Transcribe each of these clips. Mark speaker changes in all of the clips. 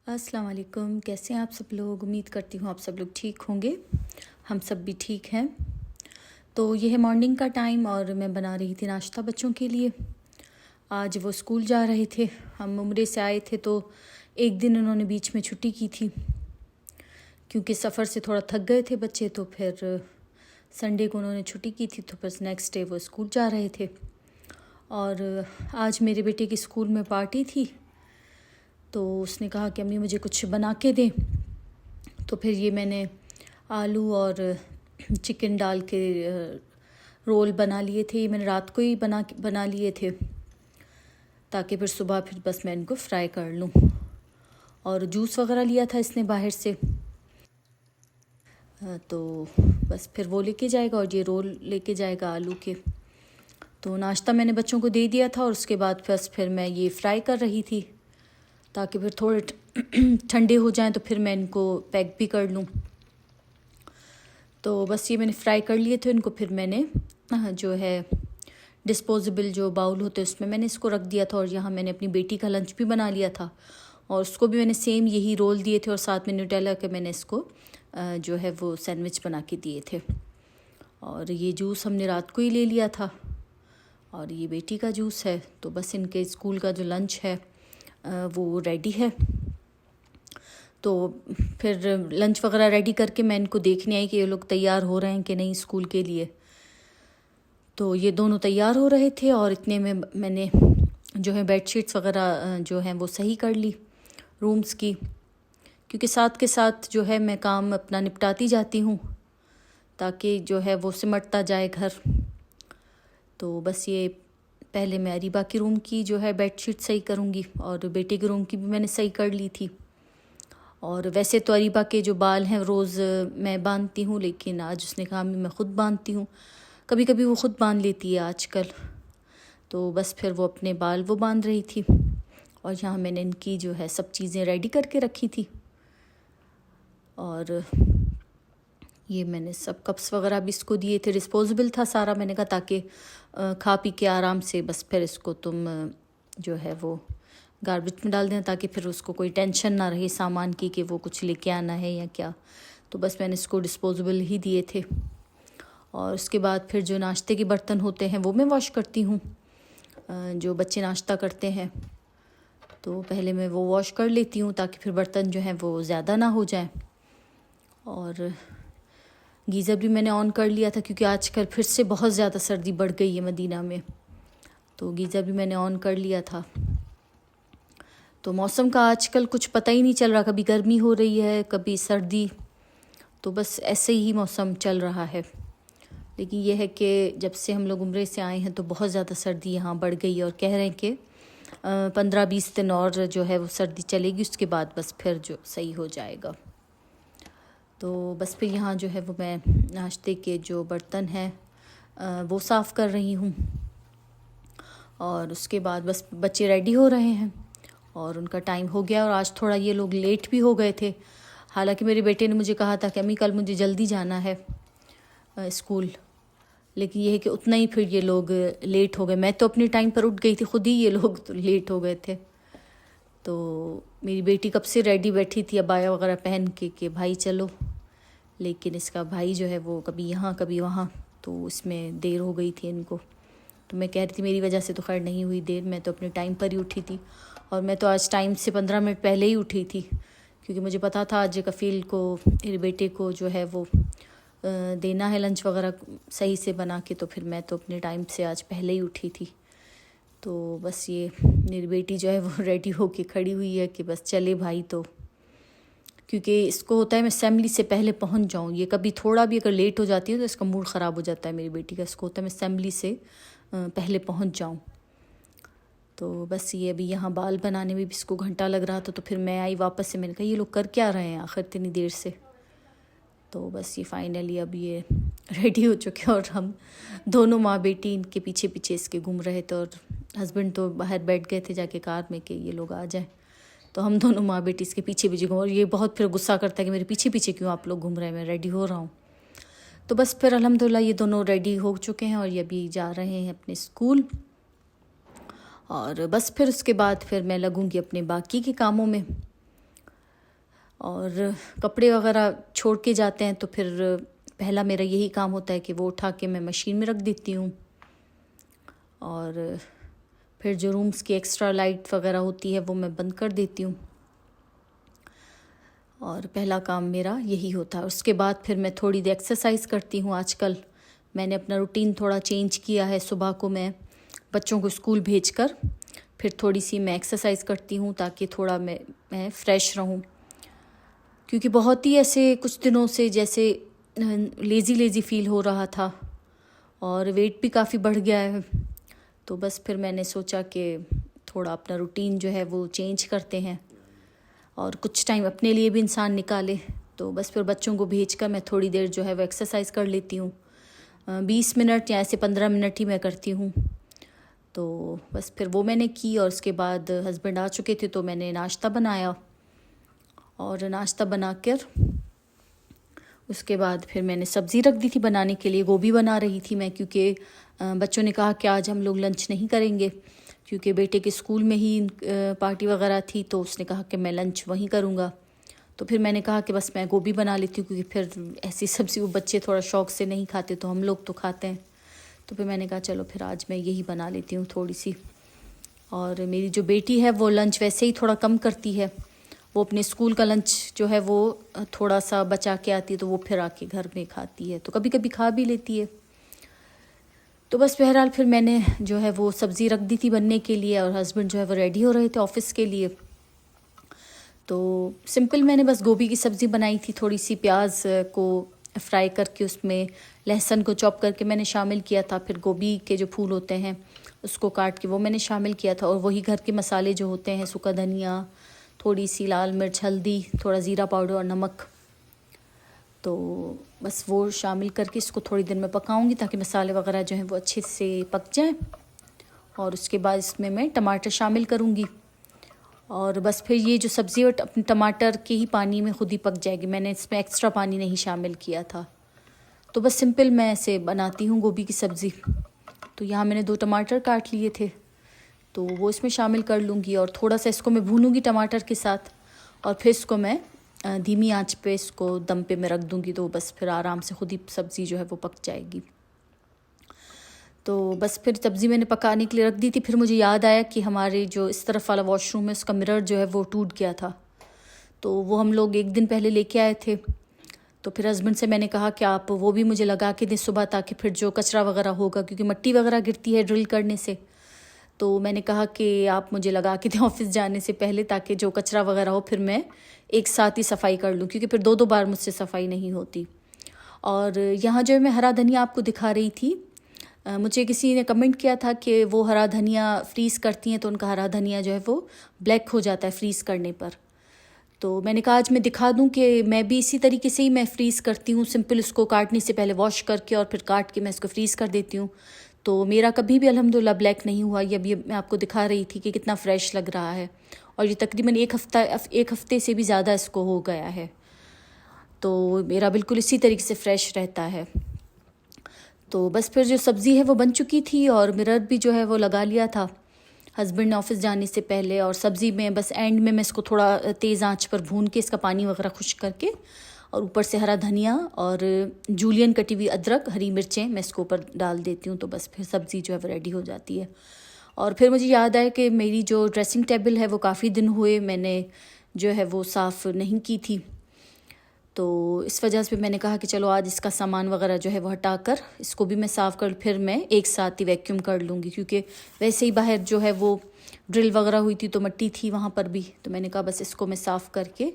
Speaker 1: अस्सलाम वालेकुम। कैसे हैं आप सब लोग? उम्मीद करती हूँ आप सब लोग ठीक होंगे। हम सब भी ठीक हैं। तो ये है मॉर्निंग का टाइम और मैं बना रही थी नाश्ता बच्चों के लिए। आज वो स्कूल जा रहे थे, हम उम्रे से आए थे तो एक दिन उन्होंने बीच में छुट्टी की थी क्योंकि सफ़र से थोड़ा थक गए थे बच्चे, तो फिर संडे को उन्होंने छुट्टी की थी, तो बस नेक्स्ट डे वो स्कूल जा रहे थे। और आज मेरे बेटे की स्कूल में पार्टी थी, तो उसने कहा कि अम्मी मुझे कुछ बना के दें। तो फिर ये मैंने आलू और चिकन डाल के रोल बना लिए थे। ये मैंने रात को ही बना लिए थे ताकि फिर सुबह फिर बस मैं इनको फ्राई कर लूँ। और जूस वगैरह लिया था इसने बाहर से, तो बस फिर वो लेके जाएगा और ये रोल लेके जाएगा आलू के। तो नाश्ता मैंने बच्चों को दे दिया था और उसके बाद बस फिर मैं ये फ्राई कर रही थी ताकि फिर थोड़े ठंडे हो जाएं तो फिर मैं इनको पैक भी कर लूँ। तो बस ये मैंने फ्राई कर लिए थे इनको। फिर मैंने जो है डिस्पोजेबल जो बाउल होते हैं उसमें मैंने इसको रख दिया था, और यहाँ मैंने अपनी बेटी का लंच भी बना लिया था और उसको भी मैंने सेम यही रोल दिए थे और साथ में न्यूटेला के मैंने इसको जो है वो सैंडविच बना के दिए थे। और ये जूस हमने रात को ही ले लिया था और ये बेटी का जूस है। तो बस इनके स्कूल का जो लंच है वो रेडी है। तो फिर लंच वगैरह रेडी करके मैं इनको देखने आई कि ये लोग तैयार हो रहे हैं कि नहीं स्कूल के लिए। तो ये दोनों तैयार हो रहे थे और इतने में मैंने जो है बेडशीट्स वगैरह जो हैं वो सही कर ली रूम्स की, क्योंकि साथ के साथ जो है मैं काम अपना निपटाती जाती हूँ ताकि जो है वो सिमटता जाए घर। तो बस ये पहले मैं अरीबा की रूम की जो है बेडशीट सही करूँगी और बेटे के रूम की भी मैंने सही कर ली थी। और वैसे तो अरीबा के जो बाल हैं रोज़ मैं बांधती हूँ, लेकिन आज उसने कहा मैं ख़ुद बांधती हूँ। कभी कभी वो ख़ुद बांध लेती है आजकल, तो बस फिर वो अपने बाल वो बांध रही थी और यहाँ मैंने इनकी जो है सब चीज़ें रेडी करके रखी थी। और ये मैंने सब कप्स वगैरह भी इसको दिए थे, डिस्पोजेबल था सारा। मैंने कहा ताकि खा पी के आराम से बस फिर इसको तुम जो है वो गार्बेज में डाल देना ताकि फिर उसको कोई टेंशन ना रहे सामान की कि वो कुछ लेके आना है या क्या। तो बस मैंने इसको डिस्पोजेबल ही दिए थे। और उसके बाद फिर जो नाश्ते के बर्तन होते हैं वो मैं वॉश करती हूँ, जो बच्चे नाश्ता करते हैं तो पहले मैं वो वॉश कर लेती हूँ ताकि फिर बर्तन जो हैं वो ज़्यादा ना हो जाए। और गीज़र भी मैंने ऑन कर लिया था क्योंकि आजकल फिर से बहुत ज़्यादा सर्दी बढ़ गई है मदीना में, तो गीज़र भी मैंने ऑन कर लिया था। तो मौसम का आजकल कुछ पता ही नहीं चल रहा, कभी गर्मी हो रही है कभी सर्दी, तो बस ऐसे ही मौसम चल रहा है। लेकिन यह है कि जब से हम लोग उम्रे से आए हैं तो बहुत ज़्यादा सर्दी यहाँ बढ़ गई और कह रहे हैं कि 15-20 दिन और जो है वो सर्दी चलेगी, उसके बाद बस फिर जो सही हो जाएगा। तो बस फिर यहाँ जो है वो मैं नाश्ते के जो बर्तन हैं वो साफ़ कर रही हूँ। और उसके बाद बस बच्चे रेडी हो रहे हैं और उनका टाइम हो गया। और आज थोड़ा ये लोग लेट भी हो गए थे, हालांकि मेरे बेटे ने मुझे कहा था कि अम्मी कल मुझे जल्दी जाना है स्कूल, लेकिन ये है कि उतना ही फिर ये लोग लेट हो गए। मैं तो अपने टाइम पर उठ गई थी खुद ही, ये लोग तो लेट हो गए थे। तो मेरी बेटी कब से रेडी बैठी थी अबाया वगैरह पहन के कि भाई चलो, लेकिन इसका भाई जो है वो कभी यहाँ कभी वहाँ, तो इसमें देर हो गई थी इनको। तो मैं कह रही थी मेरी वजह से तो खैर नहीं हुई देर, मैं तो अपने टाइम पर ही उठी थी। और मैं तो आज टाइम से 15 मिनट पहले ही उठी थी क्योंकि मुझे पता था आज कफ़ील को मेरे बेटे को जो है वो देना है लंच वगैरह सही से बना के, तो फिर मैं तो अपने टाइम से आज पहले ही उठी थी। तो बस ये मेरी बेटी जो है वो रेडी होके खड़ी हुई है कि बस चले भाई, तो क्योंकि इसको होता है मैं असेंबली से पहले पहुंच जाऊं। ये कभी थोड़ा भी अगर लेट हो जाती है तो इसका मूड ख़राब हो जाता है मेरी बेटी का। इसको होता है मैं असेंबली से पहले पहुंच जाऊं। तो बस ये अभी यहाँ बाल बनाने में भी इसको घंटा लग रहा था, तो फिर मैं आई वापस से, मैंने कहा ये लोग कर क्या रहे हैं आखिर इतनी देर से। तो बस ये फाइनली अब ये रेडी हो चुके हैं और हम दोनों माँ बेटी इनके पीछे पीछे इसके घूम रहे थे। और हस्बैंड तो बाहर बैठ गए थे जाके कार में कि ये लोग आ जाएं, तो हम दोनों माँ बेटी इसके पीछे पीछे घूम। और ये बहुत फिर गुस्सा करता है कि मेरे पीछे पीछे क्यों आप लोग घूम रहे हैं, मैं रेडी हो रहा हूँ। तो बस फिर अल्हम्दुलिल्लाह ये दोनों रेडी हो चुके हैं और ये अभी जा रहे हैं अपने स्कूल। और बस फिर उसके बाद फिर मैं लगूंगी अपने बाकी के कामों में। और कपड़े वगैरह छोड़ के जाते हैं तो फिर पहला मेरा यही काम होता है कि वो उठा के मैं मशीन में रख देती हूँ। और फिर जो रूम्स की एक्स्ट्रा लाइट वगैरह होती है वो मैं बंद कर देती हूँ। और पहला काम मेरा यही होता है। उसके बाद फिर मैं थोड़ी देर एक्सरसाइज करती हूँ। आजकल मैंने अपना रूटीन थोड़ा चेंज किया है। सुबह को मैं बच्चों को स्कूल भेजकर फिर थोड़ी सी मैं एक्सरसाइज करती हूँ ताकि थोड़ा मैं फ़्रेश रहूँ, क्योंकि बहुत ही ऐसे कुछ दिनों से जैसे लेज़ी लेज़ी फ़ील हो रहा था और वेट भी काफ़ी बढ़ गया है। तो बस फिर मैंने सोचा कि थोड़ा अपना रूटीन जो है वो चेंज करते हैं और कुछ टाइम अपने लिए भी इंसान निकाले। तो बस फिर बच्चों को भेजकर मैं थोड़ी देर जो है वो एक्सरसाइज कर लेती हूँ। 20 मिनट या ऐसे 15 मिनट ही मैं करती हूँ। तो बस फिर वो मैंने की और उसके बाद हस्बैंड आ चुके थे तो मैंने नाश्ता बनाया और नाश्ता बनाकर उसके बाद फिर मैंने सब्ज़ी रख दी थी बनाने के लिए। गोभी बना रही थी मैं, क्योंकि बच्चों ने कहा कि आज हम लोग लंच नहीं करेंगे, क्योंकि बेटे के स्कूल में ही पार्टी वगैरह थी तो उसने कहा कि मैं लंच वहीं करूँगा। तो फिर मैंने कहा कि बस मैं गोभी बना लेती हूँ, क्योंकि फिर ऐसी सब्ज़ी वो बच्चे थोड़ा शौक से नहीं खाते तो हम लोग तो खाते हैं। तो फिर मैंने कहा चलो फिर आज मैं यही बना लेती हूँ थोड़ी सी। और मेरी जो बेटी है वो लंच वैसे ही थोड़ा कम करती है। वो अपने स्कूल का लंच जो है वो थोड़ा सा बचा के आती है तो वो फिर आके घर में खाती है, तो कभी कभी खा भी लेती है। तो बस बहरहाल फिर मैंने जो है वो सब्ज़ी रख दी थी बनने के लिए और हस्बैंड जो है वो रेडी हो रहे थे ऑफ़िस के लिए। तो सिंपल मैंने बस गोभी की सब्ज़ी बनाई थी। थोड़ी सी प्याज को फ्राई करके उसमें लहसुन को चॉप करके मैंने शामिल किया था। फिर गोभी के जो फूल होते हैं उसको काट के वो मैंने शामिल किया था, और वही घर के मसाले जो होते हैं, सूखा धनिया, थोड़ी सी लाल मिर्च, हल्दी, थोड़ा ज़ीरा पाउडर और नमक, तो बस वो शामिल करके इसको थोड़ी देर में पकाऊंगी ताकि मसाले वगैरह जो हैं वो अच्छे से पक जाएं। और उसके बाद इसमें मैं टमाटर शामिल करूंगी और बस फिर ये जो सब्ज़ी और अपने टमाटर के ही पानी में खुद ही पक जाएगी। मैंने इसमें एक्स्ट्रा पानी नहीं शामिल किया था। तो बस सिंपल मैं ऐसे बनाती हूँ गोभी की सब्ज़ी। तो यहाँ मैंने 2 टमाटर काट लिए थे तो वो इसमें शामिल कर लूँगी और थोड़ा सा इसको मैं भूनूंगी टमाटर के साथ, और फिर इसको मैं धीमी आंच पे इसको दम पे मैं रख दूँगी। तो बस फिर आराम से खुद ही सब्ज़ी जो है वो पक जाएगी। तो बस फिर सब्ज़ी मैंने पकाने के लिए रख दी थी। फिर मुझे याद आया कि हमारे जो इस तरफ वाला वॉशरूम है उसका मिरर जो है वो टूट गया था, तो वो हम लोग 1 दिन पहले लेके आए थे। तो फिर हस्बैंड से मैंने कहा कि आप वो भी मुझे लगा के दें सुबह, ताकि फिर जो कचरा वगैरह होगा, क्योंकि मिट्टी वगैरह गिरती है ड्रिल करने से, तो मैंने कहा कि आप मुझे लगा के दें ऑफिस जाने से पहले, ताकि जो कचरा वगैरह हो फिर मैं एक साथ ही सफाई कर लूँ, क्योंकि फिर 2-2 बार मुझसे सफाई नहीं होती। और यहाँ जो है मैं हरा धनिया आपको दिखा रही थी। मुझे किसी ने कमेंट किया था कि वो हरा धनिया फ्रीज़ करती हैं तो उनका हरा धनिया जो है वो ब्लैक हो जाता है फ्रीज़ करने पर। तो मैंने कहा आज मैं दिखा दूं कि मैं भी इसी तरीके से ही मैं फ्रीज़ करती हूँ। सिंपल इसको काटने से पहले वॉश करके और फिर काट के मैं इसको फ्रीज़ कर देती हूँ। तो मेरा कभी भी अल्हम्दुलिल्लाह ब्लैक नहीं हुआ। ये अभी मैं आपको दिखा रही थी कि कितना फ़्रेश लग रहा है, और ये तकरीबन एक हफ़्ते से भी ज़्यादा इसको हो गया है। तो मेरा बिल्कुल इसी तरीके से फ़्रेश रहता है। तो बस फिर जो सब्ज़ी है वो बन चुकी थी और मिरर भी जो है वो लगा लिया था हस्बैंड ने ऑफिस जाने से पहले। और सब्ज़ी में बस एंड में मैं इसको थोड़ा तेज़ आंच पर भून के इसका पानी वगैरह खुश्क करके और ऊपर से हरा धनिया और जूलियन कटी हुई अदरक, हरी मिर्चें मैं इसको ऊपर डाल देती हूँ। तो बस फिर सब्ज़ी जो है वो रेडी हो जाती है। और फिर मुझे याद आया कि मेरी जो ड्रेसिंग टेबल है वो काफ़ी दिन हुए मैंने जो है वो साफ़ नहीं की थी। तो इस वजह से मैंने कहा कि चलो आज इसका सामान वगैरह जो है वो हटा कर इसको भी मैं साफ़ कर फिर मैं एक साथ ही वैक्यूम कर लूँगी, क्योंकि वैसे ही बाहर जो है वो ड्रिल वगैरह हुई थी तो मिट्टी थी वहाँ पर भी। तो मैंने कहा बस इसको मैं साफ़ करके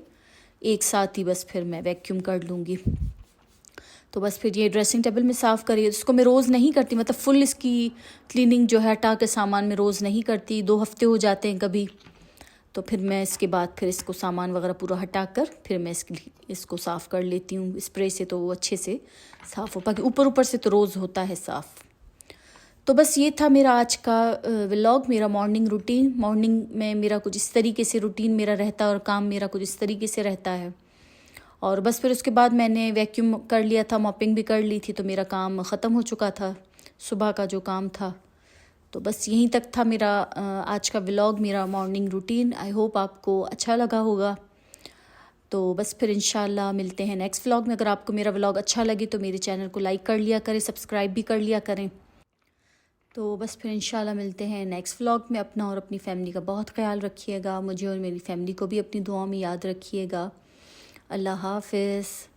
Speaker 1: एक साथ ही बस फिर मैं वैक्यूम कर लूँगी। तो बस फिर ये ड्रेसिंग टेबल में साफ़ करिए। इसको मैं रोज़ नहीं करती, मतलब फुल इसकी क्लीनिंग जो है हटा के सामान में रोज़ नहीं करती, 2 हफ्ते हो जाते हैं कभी। तो फिर मैं इसके बाद फिर इसको सामान वगैरह पूरा हटा कर फिर मैं इसको साफ़ कर लेती हूँ स्प्रे से, तो वो अच्छे से साफ़ हो। बाकी ऊपर ऊपर से तो रोज़ होता है साफ़। तो बस ये था मेरा आज का व्लॉग, मेरा मॉर्निंग रूटीन। मॉर्निंग में मेरा कुछ इस तरीके से रूटीन मेरा रहता है और काम मेरा कुछ इस तरीके से रहता है। और बस फिर उसके बाद मैंने वैक्यूम कर लिया था, मॉपिंग भी कर ली थी, तो मेरा काम ख़त्म हो चुका था सुबह का जो काम था। तो बस यहीं तक था मेरा आज का व्लॉग, मेरा मॉर्निंग रूटीन। आई होप आपको अच्छा लगा होगा। तो बस फिर इंशाल्लाह मिलते हैं नेक्स्ट व्लॉग में। अगर आपको मेरा व्लॉग अच्छा लगे तो मेरे चैनल को लाइक कर लिया करें, सब्सक्राइब भी कर लिया करें। तो बस फिर इंशाल्लाह मिलते हैं नेक्स्ट व्लॉग में। अपना और अपनी फैमिली का बहुत ख्याल रखिएगा, मुझे और मेरी फैमिली को भी अपनी दुआओं में याद रखिएगा। अल्लाह हाफ़िज़।